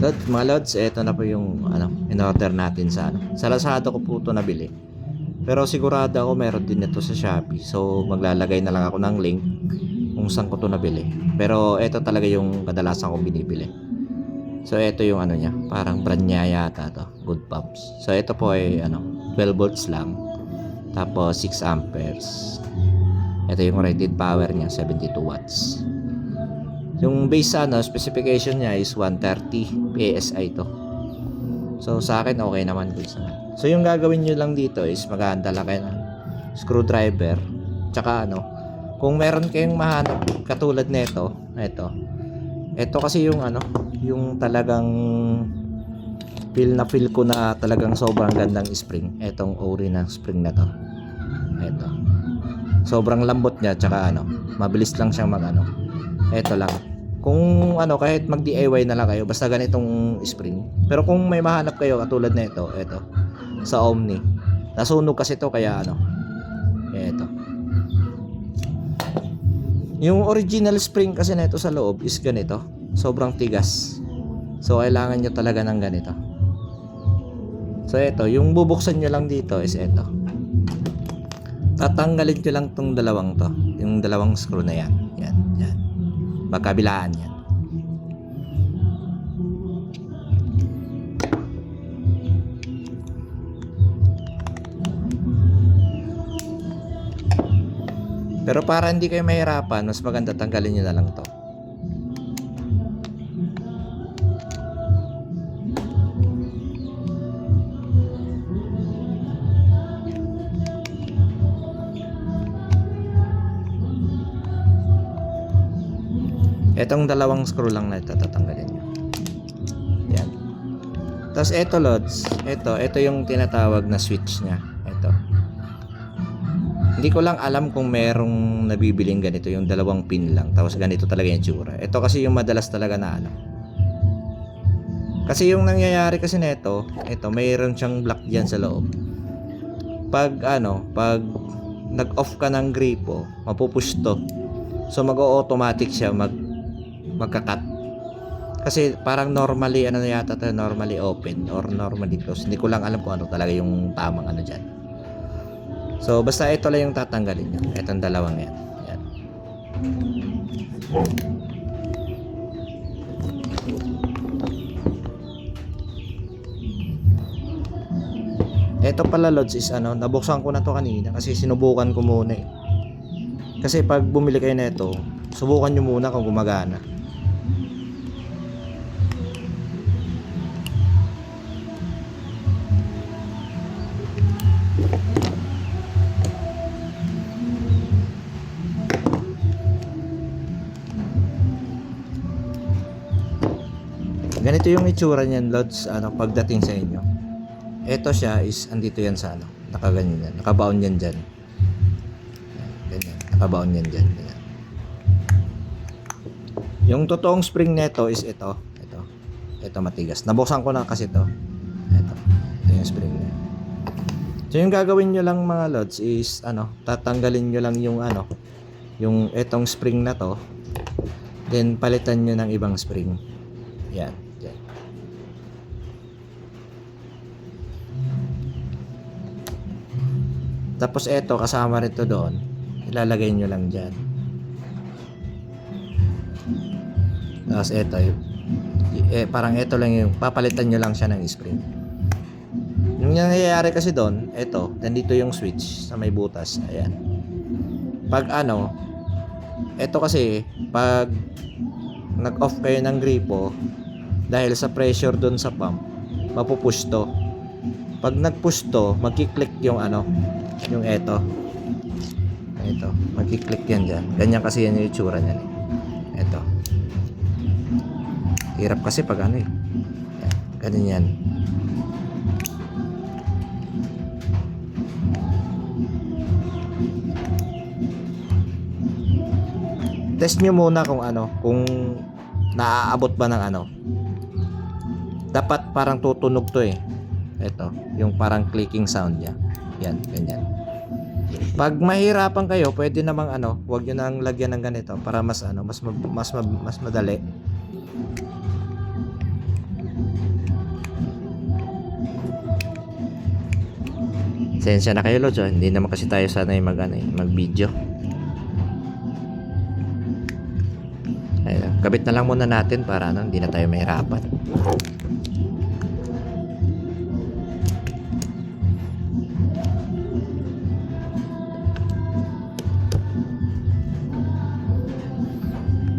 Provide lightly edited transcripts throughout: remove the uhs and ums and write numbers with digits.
Mga lods, eto na po yung in-order natin sa Lazada ko po ito nabili. Pero sigurado ako meron din ito sa Shopee. So maglalagay na lang ako ng link kung saan ko ito nabili. Pero eto talaga yung kadalasan kong binibili. So eto yung niya, parang brand niya yata to, Good Pumps. So eto po ay 12 volts lang. Tapos 6 amperes. Ito yung rated power niya, 72 watts. Yung base specification niya is 130 PSI to. So sa akin okay naman guys. So yung gagawin nyo lang dito is maghahanda lang kayo ng screwdriver. Tsaka kung meron kayong mahanap katulad nito, ito kasi yung yung talagang feel na feel ko na talagang sobrang gandang spring. Etong ori ng spring na to. Ito. Sobrang lambot niya, tsaka mabilis lang siyang ito lang. Kung kahit mag DIY na lang kayo basta ganitong spring. Pero kung may mahanap kayo katulad na ito sa Omni, nasunog kasi ito kaya ito. Yung original spring kasi na ito sa loob is ganito, sobrang tigas. So kailangan nyo talaga ng ganito. So ito, yung bubuksan nyo lang dito is ito. Tatanggalin nyo lang tong dalawang to, yung dalawang screw na yan. Yan. Magkabilaan yan. Pero para hindi kayo mahirapan, mas maganda tanggalin nyo na lang to. Etong dalawang screw lang na ito tatanggalin nyo. Yan. Tapos ito lods, ito yung tinatawag na switch nya. Ito. Hindi ko lang alam kung merong nabibiling ganito, yung dalawang pin lang. Tapos ganito talaga yung tsura. Ito kasi yung madalas talaga na Kasi yung nangyayari kasi nito, mayroon siyang block diyan sa loob. Pag nag-off ka ng gripo, mapupush to. So mag-automatic siya magka-cut. Kasi parang normally yata to, normally open or normally closed. Hindi ko lang alam kung talaga yung tamang diyan. So basta ito lang yung tatanggalin niyo. Etong dalawang yan. Yan. Ito pala lods is nabuksan ko na to kanina kasi sinubukan ko muna eh. Kasi pag bumili kayo nito, subukan nyo muna kung gumagana. Ganito yung itsura niyan lods pagdating sa inyo. Ito siya is andito yan sa nakaganyan yan, nakabaon yan dyan. Ganyan, nakabaon yan dyan. Ganyan. Yung totoong spring nito is ito matigas. Nabuksan ko na kasi ito yung spring niya. So yung gagawin nyo lang mga lods is tatanggalin nyo lang yung yung etong spring na to, then palitan nyo ng ibang spring. Yan. Tapos eto kasama rito doon, ilalagay nyo lang dyan. Tapos eto parang eto lang yung papalitan nyo lang siya ng spring. Yung nangyayari kasi doon, nandito yung switch sa may butas. Ayan. Pag eto kasi pag nag-off kayo ng gripo dahil sa pressure doon sa pump, mapupush to. Pag nag-push to, magki-click yung yung ito magki-click yan dyan. Ganyan kasi yan yung itsura niyan ito. Hirap kasi pag ganyan yan. Test nyo muna kung kung naaabot ba ng dapat parang tutunog to ito yung parang clicking sound niya. Yan, ganyan. Pag mahirapan kayo, pwede namang wag niyo nang lagyan ng ganito para mas mas madali. Sensya na kayo Lods, hindi naman kasi tayo sanay mag-video. Ayun, kabit na lang muna natin para hindi na tayo mahirapan.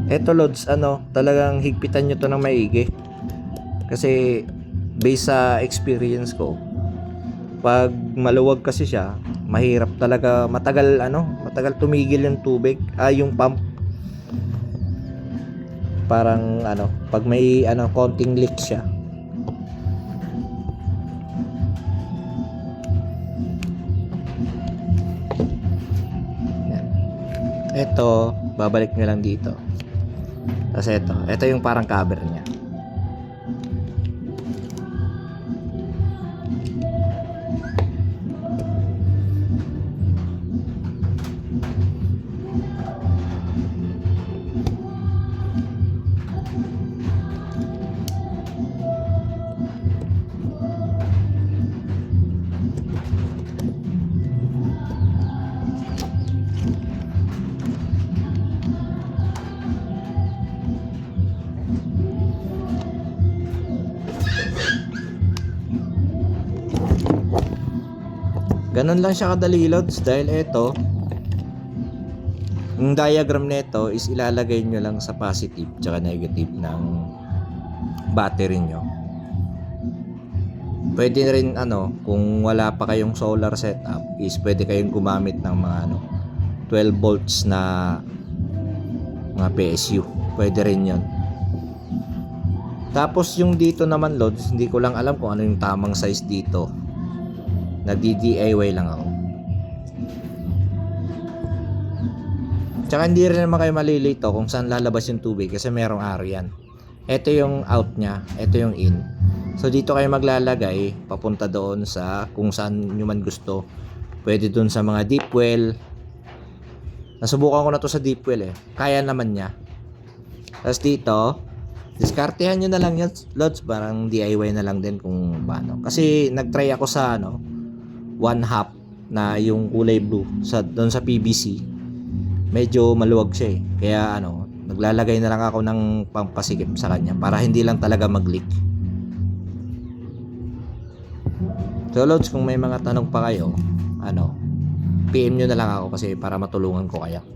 Eto Lods, talagang higpitan nyo to ng maigi. Kasi based sa experience ko, pag maluwag kasi siya, mahirap talaga, matagal tumigil yung tubig, yung pump. Parang pag may konting leak siya. Yan. Ito, babalik nyo lang dito. Tapos ito yung parang cover niya. Ganun lang siya kadali Lods, dahil ito yung diagram nito is ilalagay nyo lang sa positive tsaka negative ng battery nyo. Pwede rin kung wala pa kayong solar setup is pwede kayong gumamit ng mga 12 volts na mga PSU. Pwede rin yon. Tapos yung dito naman Lods, hindi ko lang alam kung ano yung tamang size dito. Nagdi-DIY lang ako. Tsaka hindi rin naman kayo malilito kung saan lalabas yung tubig kasi merong aro yan. Ito yung out nya, ito yung in. So dito kayo maglalagay papunta doon sa kung saan nyo man gusto. Pwede doon sa mga deep well. Nasubukan ko na to sa deep well Kaya naman niya. Tapos dito, diskartehan nyo na lang yan Lods, parang DIY na lang din kung paano. Kasi nagtry ako sa 1/2 na yung kulay blue doon sa PVC. Medyo maluwag siya Kaya naglalagay na lang ako ng pampasikip sa kanya para hindi lang talaga mag-leak. So Lods, kung may mga tanong pa kayo, PM nyo na lang ako kasi para matulungan ko kayo.